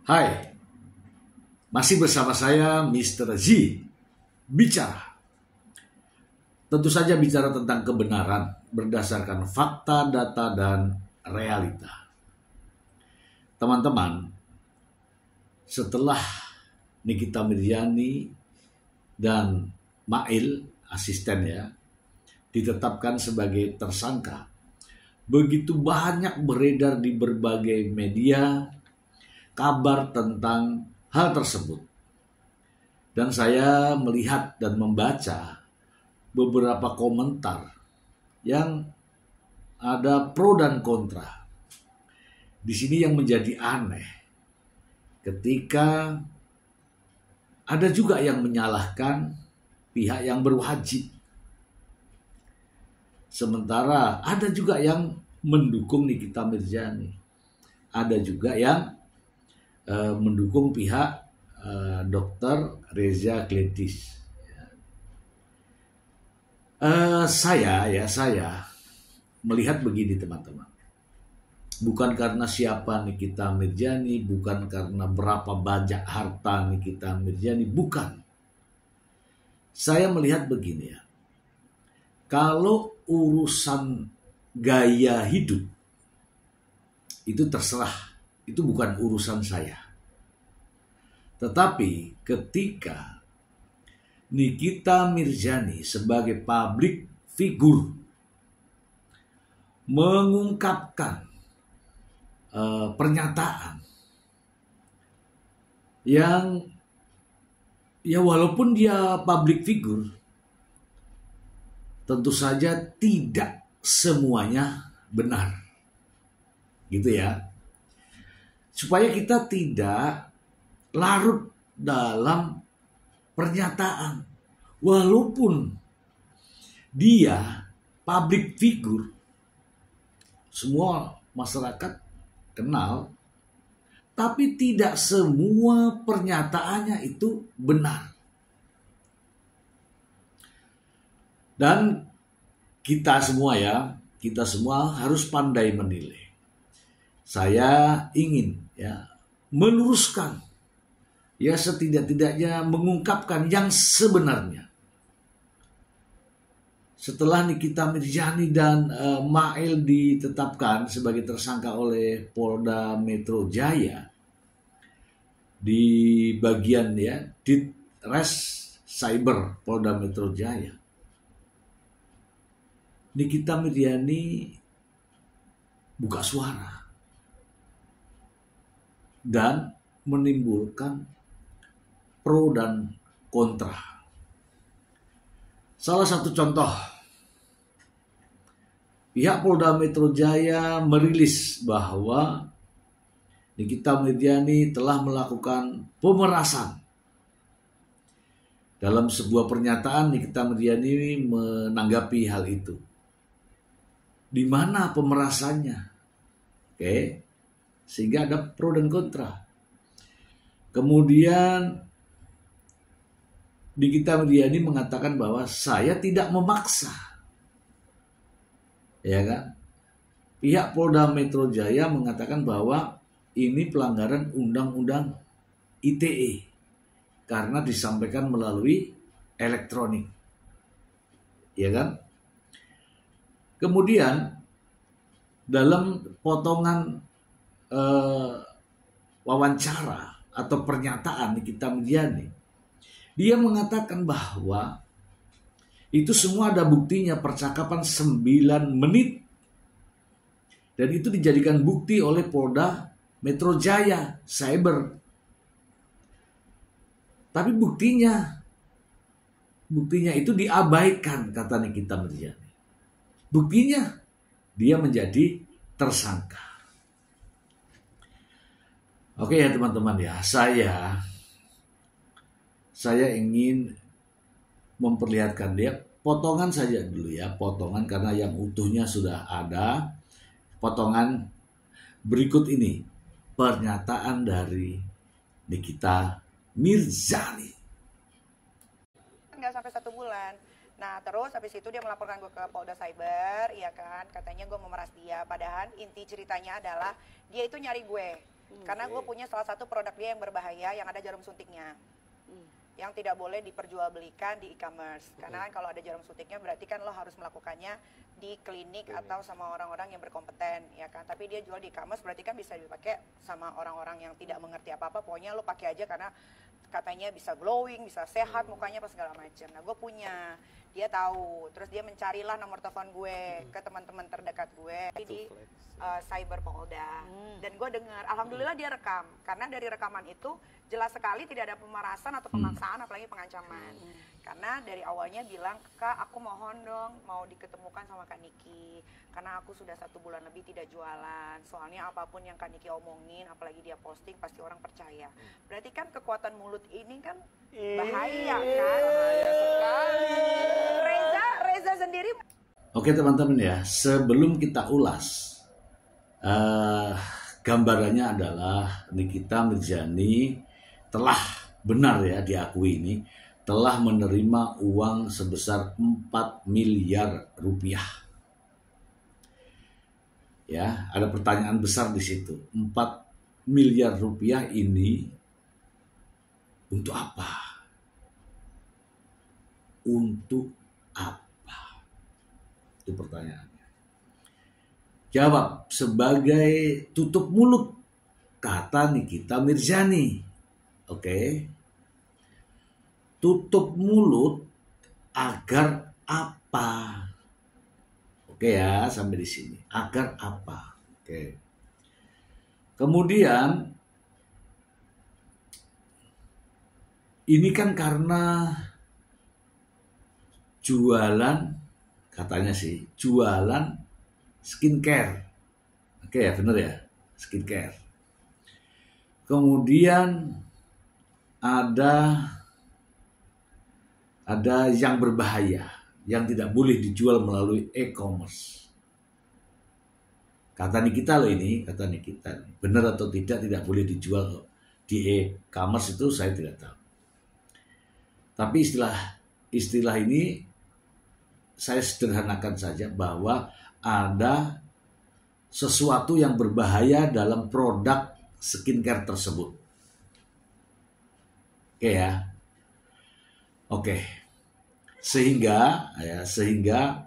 Hai, masih bersama saya Mr. Z bicara. Tentu saja bicara tentang kebenaran berdasarkan fakta, data, dan realita. Teman-teman, setelah Nikita Mirzani dan Mail, asistennya, ditetapkan sebagai tersangka, begitu banyak beredar di berbagai media kabar tentang hal tersebut. Dan saya melihat dan membaca beberapa komentar yang ada pro dan kontra. Di sini yang menjadi aneh, ketika ada juga yang menyalahkan pihak yang berwajib. Sementara ada juga yang mendukung Nikita Mirzani. Ada juga yang mendukung pihak Dr. Reza Kletis. Saya melihat begini teman-teman. Bukan karena siapa Nikita Mirzani, bukan karena berapa banyak harta Nikita Mirzani, bukan. Saya melihat begini ya. Kalau urusan gaya hidup itu terserah. Itu bukan urusan saya. Tetapi ketika Nikita Mirzani sebagai public figure mengungkapkan pernyataan yang ya walaupun dia public figure, tentu saja tidak semuanya benar. Gitu ya. Supaya kita tidak larut dalam pernyataan. Walaupun dia public figure, semua masyarakat kenal, tapi tidak semua pernyataannya itu benar. Dan kita semua harus pandai menilai. Saya ingin meluruskan, setidak-tidaknya mengungkapkan yang sebenarnya. Setelah Nikita Mirzani dan Mail ditetapkan sebagai tersangka oleh Polda Metro Jaya di bagian Ditres Cyber Polda Metro Jaya, Nikita Mirzani buka suara dan menimbulkan pro dan kontra. Salah satu contoh, pihak Polda Metro Jaya merilis bahwa Nikita Mirzani telah melakukan pemerasan. Dalam sebuah pernyataan, Nikita Mirzani menanggapi hal itu. Di mana pemerasannya? Sehingga ada pro dan kontra. Kemudian Nikita Mirzani mengatakan bahwa saya tidak memaksa. Ya kan? Pihak Polda Metro Jaya mengatakan bahwa ini pelanggaran Undang-Undang ITE karena disampaikan melalui elektronik. Ya kan? Kemudian dalam potongan wawancara atau pernyataan Nikita Mirzani, dia mengatakan bahwa itu semua ada buktinya, percakapan 9 menit, dan itu dijadikan bukti oleh Polda Metro Jaya Cyber. Tapi buktinya itu diabaikan, kata Nikita Mirzani. Buktinya dia menjadi tersangka. Oke ya teman-teman ya, saya ingin memperlihatkan dia potongan saja dulu ya, potongan karena yang utuhnya sudah ada. Potongan berikut ini, pernyataan dari Nikita Mirzani. Nggak sampai 1 bulan. Nah terus habis itu dia melaporkan gue ke Polda Cyber, ya kan, katanya gue memeras dia. Padahal inti ceritanya adalah dia itu nyari gue. Karena gue punya salah satu produk dia yang berbahaya, yang ada jarum suntiknya, yang tidak boleh diperjualbelikan di e-commerce. Karena kan kalau ada jarum suntiknya berarti kan lo harus melakukannya di klinik atau sama orang-orang yang berkompeten, ya kan. Tapi dia jual di e-commerce berarti kan bisa dipakai sama orang-orang yang tidak mengerti apa-apa. Pokoknya lo pakai aja karena katanya bisa glowing, bisa sehat mukanya apa segala macam. Nah gue punya, dia tahu, terus dia mencarilah nomor telepon gue ke teman-teman terdekat gue di Cyber Polda. Dan gue dengar, alhamdulillah dia rekam, karena dari rekaman itu jelas sekali tidak ada pemerasan atau pemaksaan, apalagi pengancaman. Karena dari awalnya bilang, Kak aku mohon dong mau diketemukan sama Kak Niki, karena aku sudah 1 bulan lebih tidak jualan. Soalnya apapun yang Kak Niki omongin, apalagi dia posting, pasti orang percaya. Berarti kan kekuatan mulut ini kan bahaya kan? Bahaya sekali. Reza sendiri. Oke teman-teman ya, sebelum kita ulas, gambarannya adalah Nikita Mirzani telah benar ya diakui ini, telah menerima uang sebesar 4 miliar rupiah. Ya, ada pertanyaan besar di situ. 4 miliar rupiah ini untuk apa? Untuk apa? Itu pertanyaannya. Jawab, sebagai tutup mulut, kata Nikita Mirzani. Oke. Tutup mulut agar apa? Oke ya, sampai di sini. Agar apa? Oke. Kemudian ini kan karena jualan, katanya sih, jualan skincare. Oke ya, bener ya, skincare. Kemudian ada yang berbahaya, yang tidak boleh dijual melalui e-commerce. Kata Nikita loh ini, kata Nikita. Benar atau tidak boleh dijual di e-commerce itu saya tidak tahu. Tapi istilah ini saya sederhanakan saja bahwa ada sesuatu yang berbahaya dalam produk skincare tersebut. Oke ya. Oke. Sehingga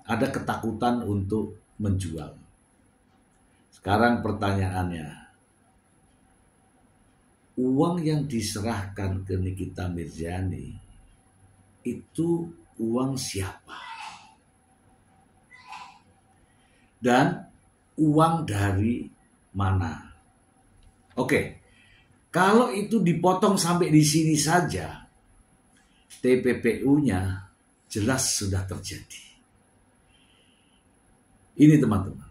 ada ketakutan untuk menjual. Sekarang pertanyaannya, uang yang diserahkan ke Nikita Mirzani itu uang siapa? Dan uang dari mana? Oke, kalau itu dipotong sampai di sini saja, TPPU-nya jelas sudah terjadi. Ini teman-teman,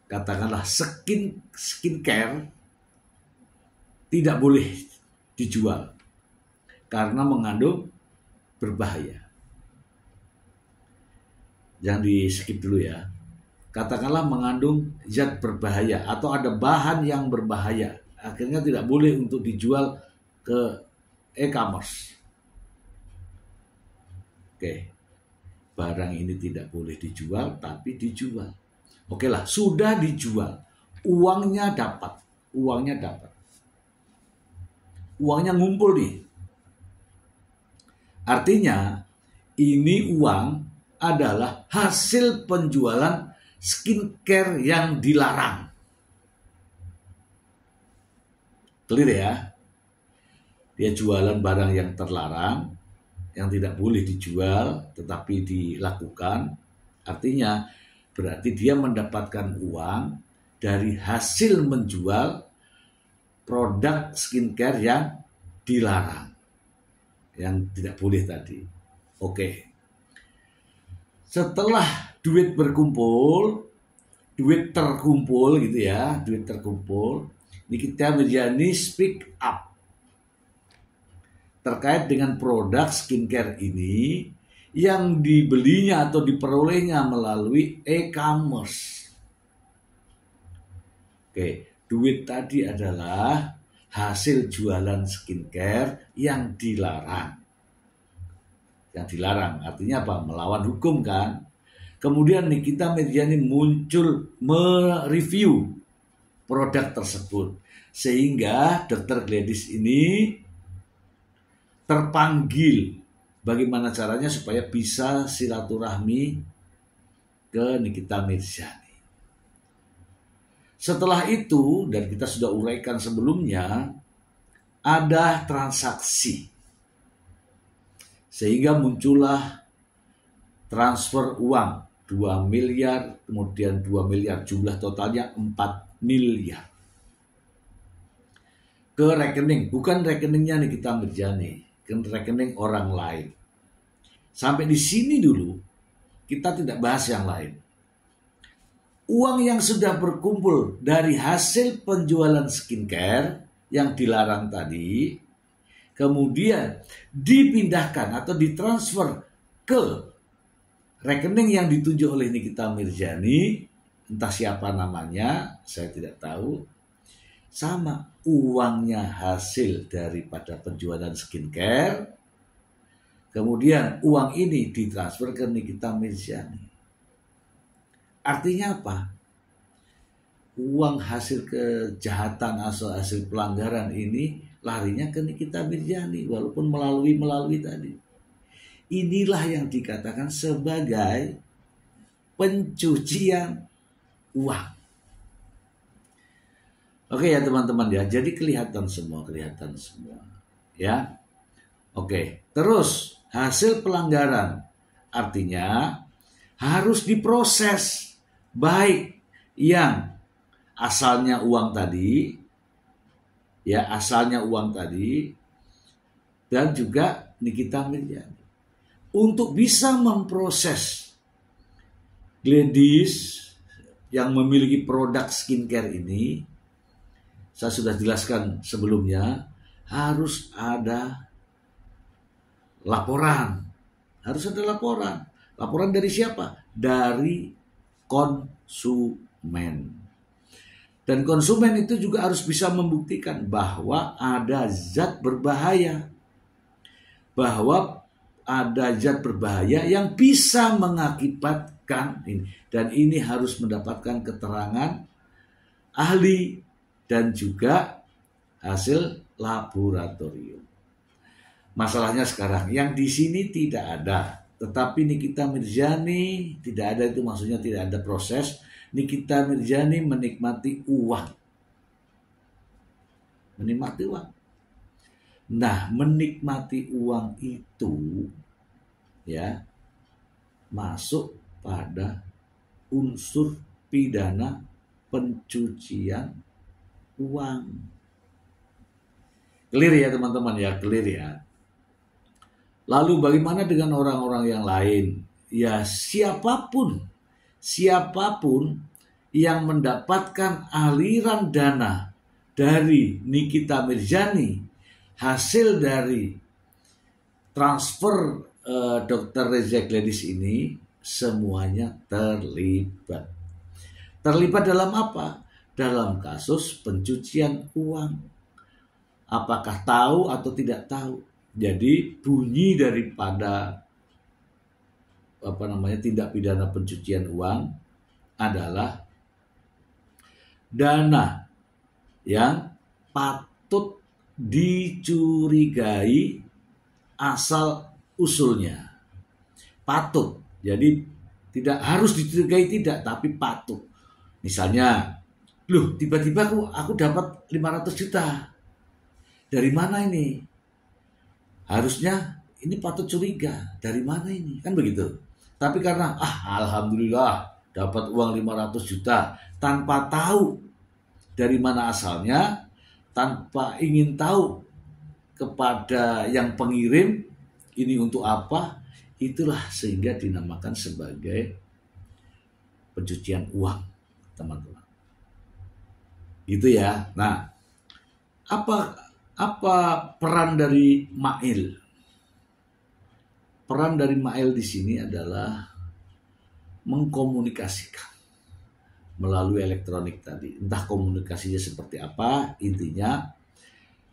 katakanlah skincare tidak boleh dijual karena mengandung berbahaya. Jangan di skip dulu ya. Katakanlah mengandung zat berbahaya atau ada bahan yang berbahaya, akhirnya tidak boleh untuk dijual ke e-commerce. Oke, barang ini tidak boleh dijual, tapi dijual. Oke lah, sudah dijual, uangnya dapat, uangnya ngumpul nih. Artinya ini uang adalah hasil penjualan skincare yang dilarang. Clear ya? Dia jualan barang yang terlarang, yang tidak boleh dijual, tetapi dilakukan. Artinya berarti dia mendapatkan uang dari hasil menjual produk skincare yang dilarang, yang tidak boleh tadi. Oke. Setelah duit terkumpul gitu ya, Nikita Mirzani speak up terkait dengan produk skincare ini yang dibelinya atau diperolehnya melalui e-commerce. Oke, duit tadi adalah hasil jualan skincare yang dilarang. Yang dilarang artinya apa? Melawan hukum kan. Kemudian Nikita Mirzani muncul mereview produk tersebut. Sehingga Dr. Gladys ini terpanggil bagaimana caranya supaya bisa silaturahmi ke Nikita Mirzani. Setelah itu, dan kita sudah uraikan sebelumnya, ada transaksi. Sehingga muncullah transfer uang 2 miliar, kemudian 2 miliar, jumlah totalnya 4 miliar. Ke rekening, bukan rekeningnya Nikita Mirzani, ke rekening orang lain. Sampai di sini dulu, kita tidak bahas yang lain. Uang yang sudah berkumpul dari hasil penjualan skincare yang dilarang tadi, kemudian dipindahkan atau ditransfer ke rekening yang ditunjuk oleh Nikita Mirzani, entah siapa namanya, saya tidak tahu. Sama uangnya hasil daripada penjualan skincare, kemudian uang ini ditransfer ke Nikita Mirzani. Artinya apa? Uang hasil kejahatan atau hasil pelanggaran ini larinya ke Nikita Mirzani walaupun melalui tadi. Inilah yang dikatakan sebagai pencucian uang. Oke ya teman-teman ya, jadi kelihatan semua ya. Oke, terus hasil pelanggaran artinya harus diproses. Baik yang asalnya uang tadi, dan juga Nikita Mirzani. Untuk bisa memproses Gladys yang memiliki produk skincare ini, saya sudah jelaskan sebelumnya, harus ada laporan. Laporan dari siapa? Dari konsumen. Dan konsumen itu juga harus bisa membuktikan bahwa ada zat berbahaya. Yang bisa mengakibatkan ini. Dan ini harus mendapatkan keterangan ahli dan juga hasil laboratorium. Masalahnya sekarang yang di sini tidak ada. Tetapi Nikita Mirzani tidak ada, itu maksudnya tidak ada proses. Nikita Mirzani menikmati uang. Nah, menikmati uang itu ya masuk pada unsur pidana pencucian uang. Clear ya teman-teman ya, clear ya. Lalu bagaimana dengan orang-orang yang lain? Ya siapapun yang mendapatkan aliran dana dari Nikita Mirzani, hasil dari transfer Dr. Reza Gladys ini, semuanya terlibat. Terlibat dalam apa? Dalam kasus pencucian uang. Apakah tahu atau tidak tahu? Jadi bunyi daripada tindak pidana pencucian uang adalah dana yang patut dicurigai asal usulnya. Patut. Jadi tidak harus dicurigai, tapi patut. Misalnya, tiba-tiba aku dapat 500 juta. Dari mana ini? Harusnya ini patut curiga, dari mana ini? Kan begitu. Tapi karena alhamdulillah dapat uang 500 juta tanpa tahu dari mana asalnya, tanpa ingin tahu kepada yang pengirim ini untuk apa, itulah sehingga dinamakan sebagai pencucian uang, teman-teman. Gitu ya. Nah, apa peran dari Mail? Peran dari Mail di sini adalah mengkomunikasikan melalui elektronik tadi. Entah komunikasinya seperti apa, intinya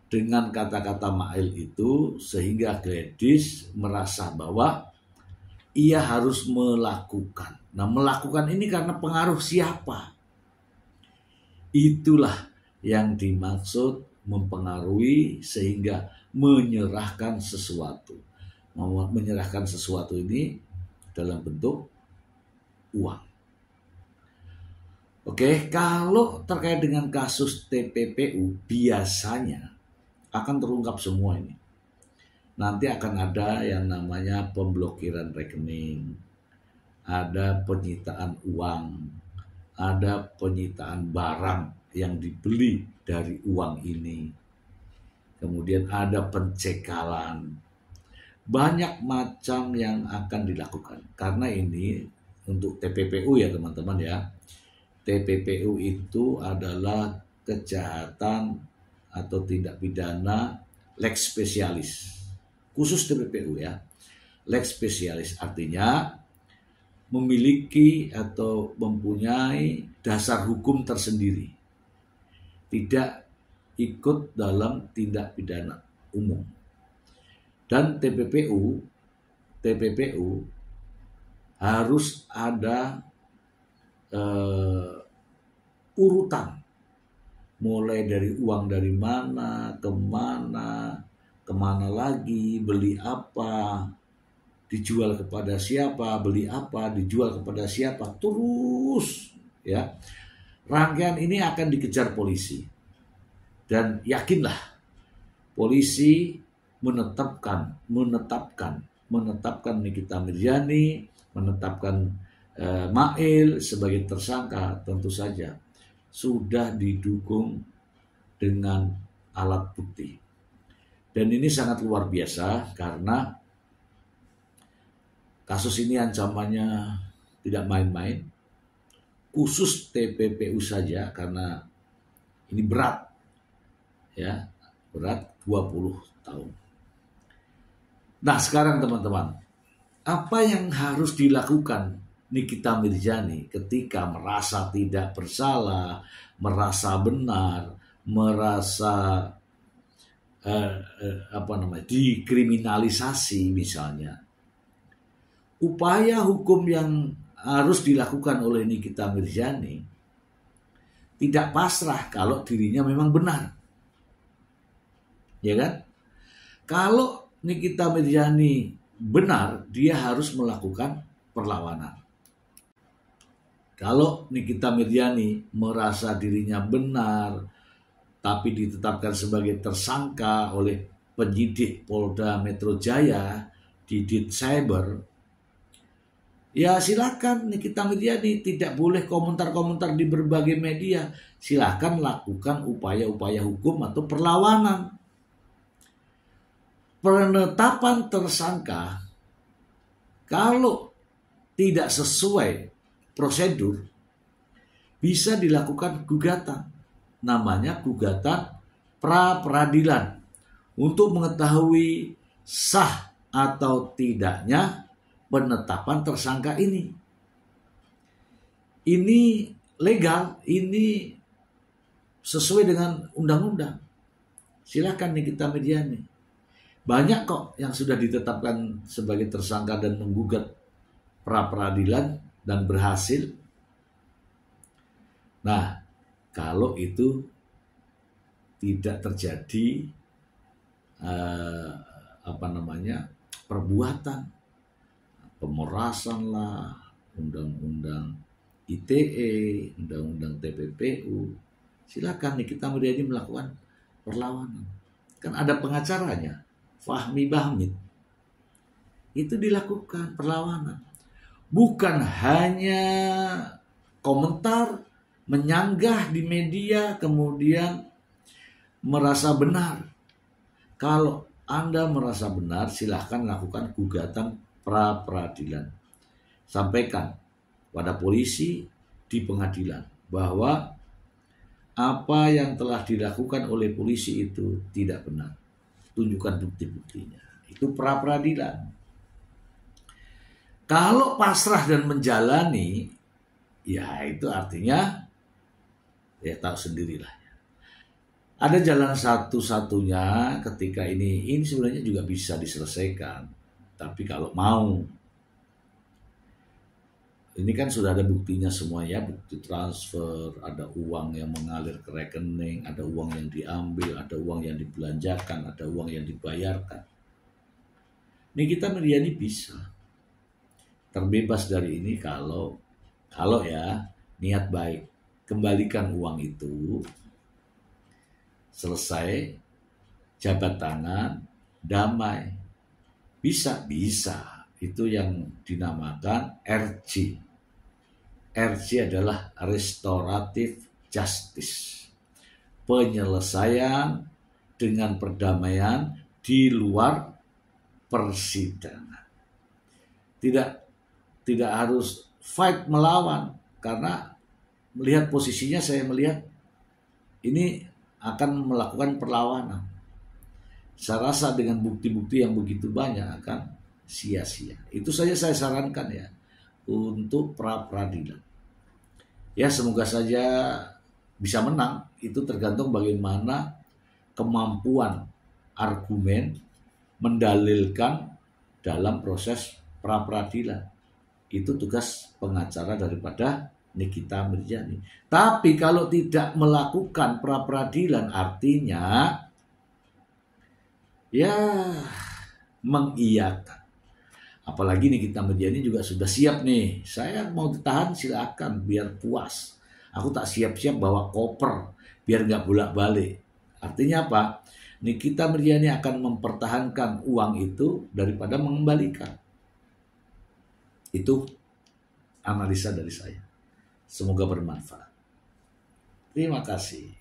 dengan kata-kata Mail itu sehingga Gladys merasa bahwa ia harus melakukan. Nah, melakukan ini karena pengaruh siapa? Itulah yang dimaksud mempengaruhi sehingga menyerahkan sesuatu. Menyerahkan sesuatu ini dalam bentuk uang. Oke, kalau terkait dengan kasus TPPU biasanya akan terungkap semua ini. Nanti akan ada yang namanya pemblokiran rekening, ada penyitaan uang, ada penyitaan barang yang dibeli dari uang ini. Kemudian ada pencekalan. Banyak macam yang akan dilakukan. Karena ini untuk TPPU ya teman-teman ya. TPPU itu adalah kejahatan atau tindak pidana lex specialis. Khusus TPPU ya. Lex specialis artinya memiliki atau mempunyai dasar hukum tersendiri. Tidak ikut dalam tindak pidana umum. Dan TPPU harus ada urutan. Mulai dari uang dari mana, kemana lagi, beli apa, dijual kepada siapa, beli apa, dijual kepada siapa, terus ya. Rangkaian ini akan dikejar polisi. Dan yakinlah polisi menetapkan Nikita Mirzani, menetapkan Mail sebagai tersangka tentu saja sudah didukung dengan alat bukti. Dan ini sangat luar biasa karena kasus ini ancamannya tidak main-main. Khusus TPPU saja karena ini berat. Ya, berat 20 tahun. Nah, sekarang teman-teman, apa yang harus dilakukan Nikita Mirzani ketika merasa tidak bersalah, merasa benar, merasa dikriminalisasi misalnya? Upaya hukum yang harus dilakukan oleh Nikita Mirzani tidak pasrah kalau dirinya memang benar. Ya kan? Kalau Nikita Mirzani benar, dia harus melakukan perlawanan. Kalau Nikita Mirzani merasa dirinya benar, tapi ditetapkan sebagai tersangka oleh penyidik Polda Metro Jaya, Didit Cyber, ya silakan Nikita Mirzani tidak boleh komentar-komentar di berbagai media. Silakan lakukan upaya-upaya hukum atau perlawanan. Penetapan tersangka kalau tidak sesuai prosedur bisa dilakukan gugatan, namanya gugatan pra peradilan untuk mengetahui sah atau tidaknya penetapan tersangka ini. Ini legal, ini sesuai dengan undang-undang. Silakan Nikita Mirzani. Banyak kok yang sudah ditetapkan sebagai tersangka dan menggugat pra peradilan dan berhasil. Nah, kalau itu tidak terjadi perbuatan pemerasan lah, undang-undang ITE, undang-undang TPPU, silakan Nikita Mirzani melakukan perlawanan. Kan ada pengacaranya, Fahmi Bahmid. Itu dilakukan perlawanan. Bukan hanya komentar, menyanggah di media, kemudian merasa benar. Kalau Anda merasa benar, silahkan lakukan gugatan pra peradilan. Sampaikan pada polisi di pengadilan bahwa apa yang telah dilakukan oleh polisi itu tidak benar. Tunjukkan bukti-buktinya. Itu pra peradilan. Kalau pasrah dan menjalani, ya itu artinya ya tahu sendirilah. Ada jalan satu-satunya ketika ini sebenarnya juga bisa diselesaikan. Tapi kalau mau ini kan sudah ada buktinya semua ya, bukti transfer, ada uang yang mengalir ke rekening, ada uang yang diambil, ada uang yang dibelanjakan, ada uang yang dibayarkan. Nikita Miryani bisa terbebas dari ini kalau ya niat baik, kembalikan uang itu, selesai, jabat tangan, damai. Bisa. Itu yang dinamakan RJ. RJ adalah Restoratif Justice. Penyelesaian dengan perdamaian di luar persidangan. Tidak harus fight melawan, karena melihat posisinya saya melihat ini akan melakukan perlawanan. Saya rasa dengan bukti-bukti yang begitu banyak akan sia-sia. Itu saja saya sarankan ya untuk pra-peradilan. Ya semoga saja bisa menang. Itu tergantung bagaimana kemampuan argumen mendalilkan dalam proses pra-peradilan. Itu tugas pengacara daripada Nikita Miryani. Tapi kalau tidak melakukan pra-peradilan artinya ya mengiyakan. Apalagi Nikita Miryani juga sudah siap nih. Saya mau ditahan silakan biar puas. Aku tak siap-siap bawa koper biar nggak bolak-balik. Artinya apa? Nikita Miryani akan mempertahankan uang itu daripada mengembalikan. Itu analisa dari saya. Semoga bermanfaat. Terima kasih.